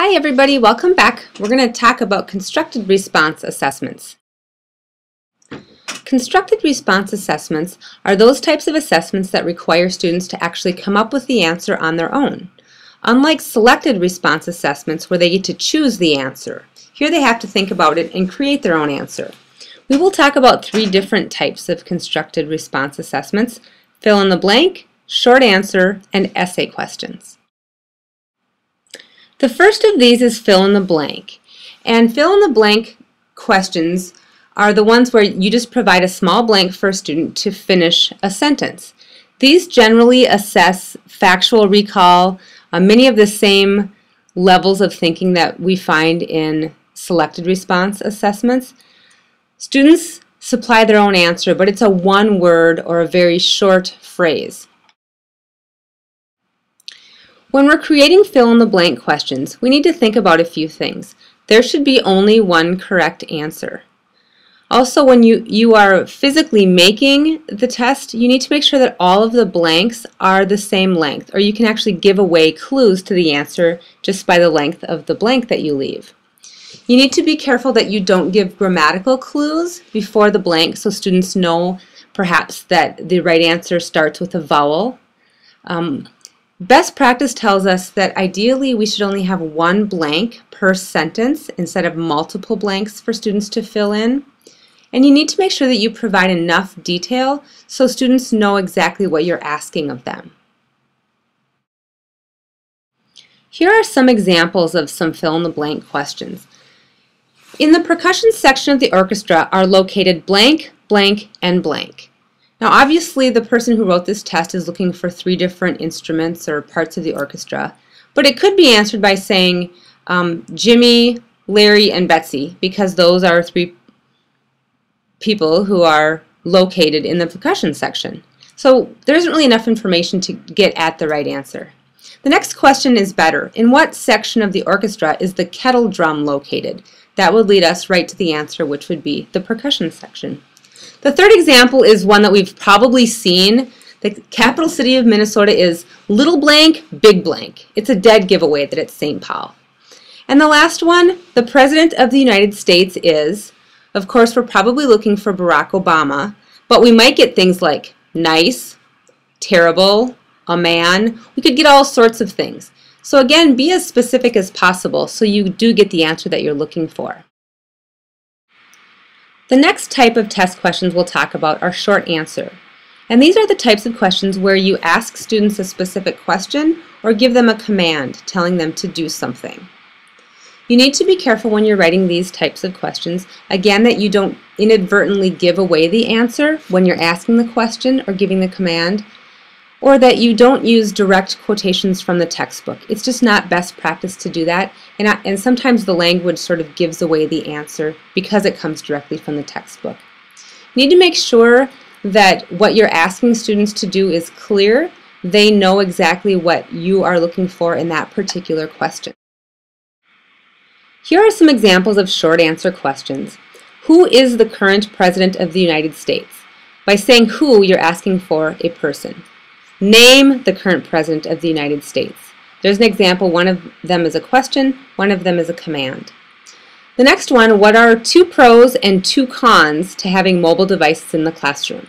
Hi everybody, welcome back. We're going to talk about constructed response assessments. Constructed response assessments are those types of assessments that require students to actually come up with the answer on their own. Unlike selected response assessments where they get to choose the answer, here they have to think about it and create their own answer. We will talk about three different types of constructed response assessments: fill in the blank, short answer, and essay questions. The first of these is fill in the blank. And fill in the blank questions are the ones where you just provide a small blank for a student to finish a sentence. These generally assess factual recall, many of the same levels of thinking that we find in selected response assessments. Students supply their own answer, but it's a one word or a very short phrase. When we're creating fill-in-the-blank questions, we need to think about a few things. There should be only one correct answer. Also, when you are physically making the test, you need to make sure that all of the blanks are the same length, or you can actually give away clues to the answer just by the length of the blank that you leave. You need to be careful that you don't give grammatical clues before the blank so students know perhaps that the right answer starts with a vowel. Best practice tells us that ideally we should only have one blank per sentence instead of multiple blanks for students to fill in. And you need to make sure that you provide enough detail so students know exactly what you're asking of them. Here are some examples of some fill-in-the-blank questions. In the percussion section of the orchestra are located blank, blank, and blank. Now obviously the person who wrote this test is looking for three different instruments or parts of the orchestra, but it could be answered by saying Jimmy, Larry, and Betsy, because those are three people who are located in the percussion section. So there isn't really enough information to get at the right answer. The next question is better. In what section of the orchestra is the kettle drum located? That would lead us right to the answer, which would be the percussion section. The third example is one that we've probably seen. The capital city of Minnesota is little blank, big blank. It's a dead giveaway that it's St. Paul. And the last one, the President of the United States is, of course, we're probably looking for Barack Obama, but we might get things like nice, terrible, a man. We could get all sorts of things. So again, be as specific as possible so you do get the answer that you're looking for. The next type of test questions we'll talk about are short answer. And these are the types of questions where you ask students a specific question or give them a command telling them to do something. You need to be careful when you're writing these types of questions, again, that you don't inadvertently give away the answer when you're asking the question or giving the command, or that you don't use direct quotations from the textbook. It's just not best practice to do that, and sometimes the language sort of gives away the answer because it comes directly from the textbook. You need to make sure that what you're asking students to do is clear. They know exactly what you are looking for in that particular question. Here are some examples of short answer questions. Who is the current President of the United States? By saying who, you're asking for a person. Name the current President of the United States. There's an example. One of them is a question, one of them is a command. The next one, what are two pros and two cons to having mobile devices in the classroom?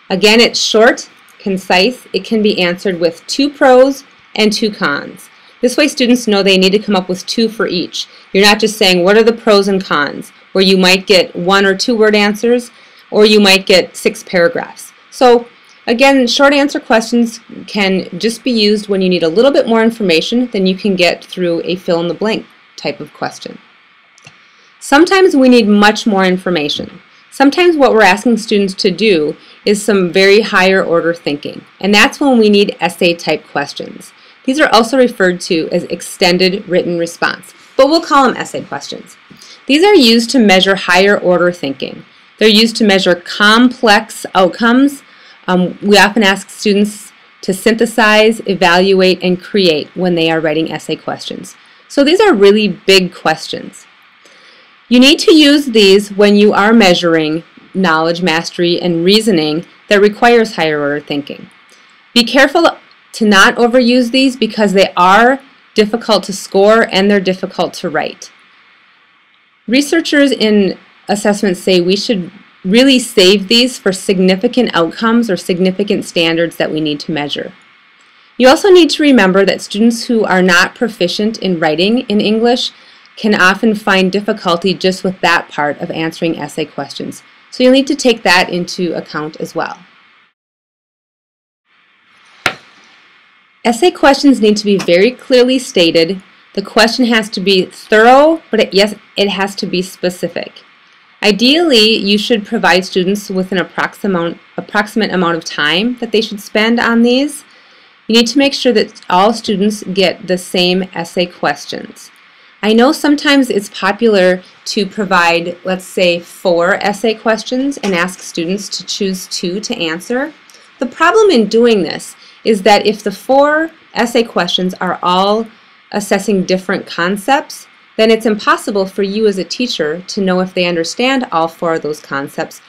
Again, it's short, concise. It can be answered with two pros and two cons. This way students know they need to come up with two for each. You're not just saying what are the pros and cons, where you might get one or two word answers, or you might get 6 paragraphs. So again, short answer questions can just be used when you need a little bit more information than you can get through a fill-in-the-blank type of question. Sometimes we need much more information. Sometimes what we're asking students to do is some very higher order thinking, and that's when we need essay type questions. These are also referred to as extended written response, but we'll call them essay questions. These are used to measure higher order thinking. They're used to measure complex outcomes. We often ask students to synthesize, evaluate, and create when they are writing essay questions. So these are really big questions. You need to use these when you are measuring knowledge, mastery, and reasoning that requires higher order thinking. Be careful to not overuse these because they are difficult to score, and they're difficult to write. Researchers in assessments say we should really save these for significant outcomes or significant standards that we need to measure. You also need to remember that students who are not proficient in writing in English can often find difficulty just with that part of answering essay questions. So you'll need to take that into account as well. Essay questions need to be very clearly stated. The question has to be thorough, but yes, it has to be specific. Ideally, you should provide students with an approximate amount of time that they should spend on these. You need to make sure that all students get the same essay questions. I know sometimes it's popular to provide, let's say, 4 essay questions and ask students to choose 2 to answer. The problem in doing this is that if the 4 essay questions are all assessing different concepts, then it's impossible for you as a teacher to know if they understand all 4 of those concepts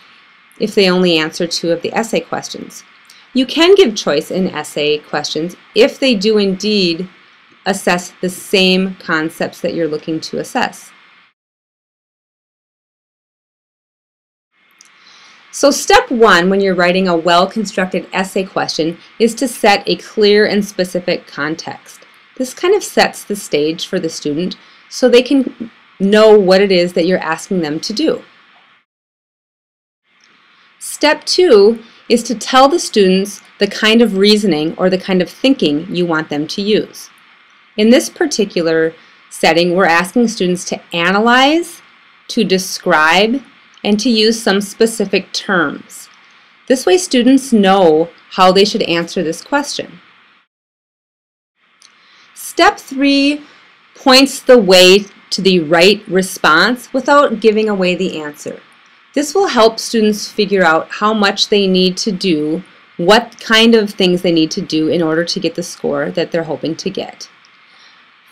if they only answer 2 of the essay questions. You can give choice in essay questions if they do indeed assess the same concepts that you're looking to assess. So step 1 when you're writing a well-constructed essay question is to set a clear and specific context. This kind of sets the stage for the student so they can know what it is that you're asking them to do. Step 2 is to tell the students the kind of reasoning or the kind of thinking you want them to use. In this particular setting, we're asking students to analyze, to describe, and to use some specific terms. This way students know how they should answer this question. Step 3 points the way to the right response without giving away the answer. This will help students figure out how much they need to do, what kind of things they need to do in order to get the score that they're hoping to get.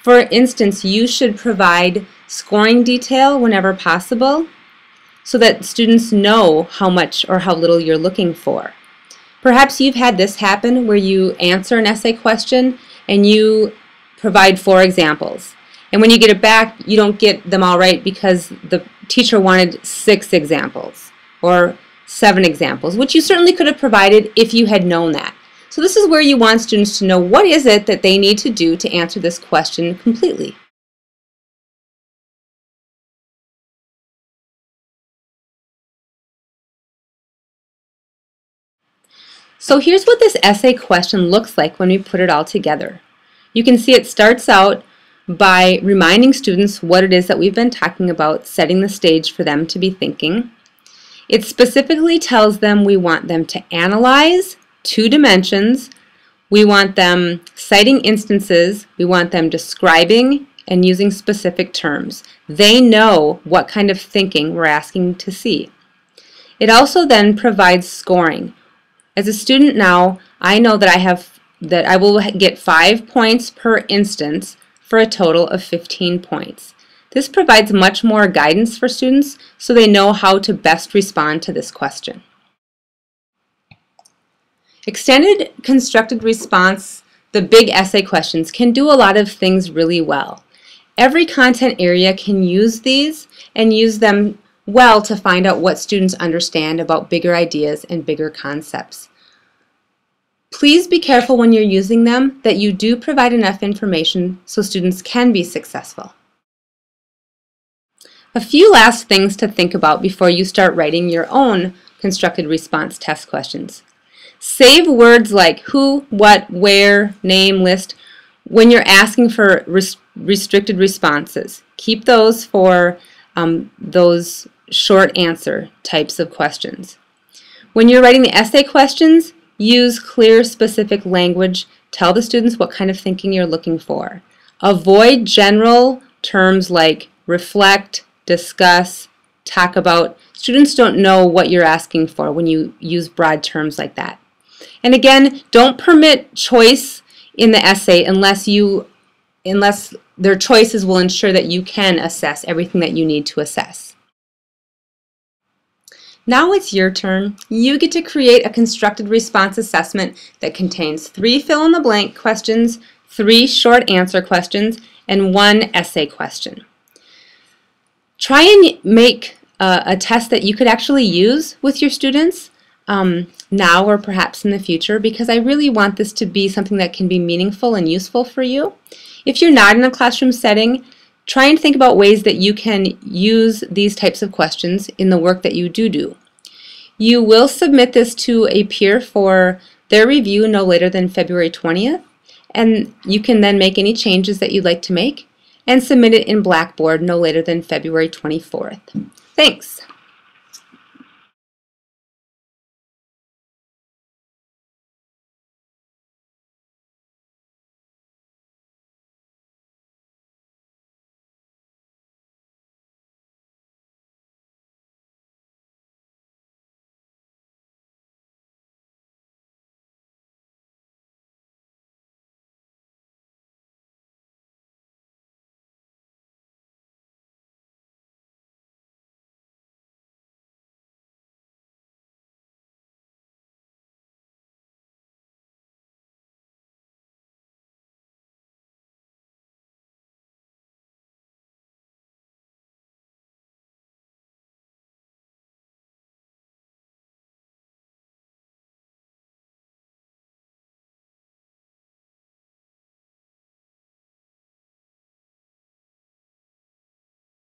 For instance, you should provide scoring detail whenever possible so that students know how much or how little you're looking for. Perhaps you've had this happen where you answer an essay question and you provide 4 examples. And when you get it back, you don't get them all right because the teacher wanted 6 examples or 7 examples, which you certainly could have provided if you had known that. So this is where you want students to know what is it that they need to do to answer this question completely. So here's what this essay question looks like when we put it all together. You can see it starts out by reminding students what it is that we've been talking about, setting the stage for them to be thinking. It specifically tells them we want them to analyze 2 dimensions, we want them citing instances, we want them describing and using specific terms. They know what kind of thinking we're asking to see. It also then provides scoring. As a student now, I know that I will get 5 points per instance for a total of 15 points. This provides much more guidance for students so they know how to best respond to this question. Extended constructed response, the big essay questions, can do a lot of things really well. Every content area can use these and use them well to find out what students understand about bigger ideas and bigger concepts. Please be careful when you're using them that you do provide enough information so students can be successful. A few last things to think about before you start writing your own constructed response test questions. Save words like who, what, where, name, list when you're asking for restricted responses. Keep those for those short answer types of questions. When you're writing the essay questions, use clear, specific language. Tell the students what kind of thinking you're looking for. Avoid general terms like reflect, discuss, talk about. Students don't know what you're asking for when you use broad terms like that. And again, don't permit choice in the essay unless their choices will ensure that you can assess everything that you need to assess. Now it's your turn. You get to create a constructed response assessment that contains 3 fill-in-the-blank questions, 3 short answer questions, and 1 essay question. Try and make a test that you could actually use with your students now or perhaps in the future, because I really want this to be something that can be meaningful and useful for you. If you're not in a classroom setting, try and think about ways that you can use these types of questions in the work that you do. You will submit this to a peer for their review no later than February 20th, and you can then make any changes that you'd like to make and submit it in Blackboard no later than February 24th. Thanks!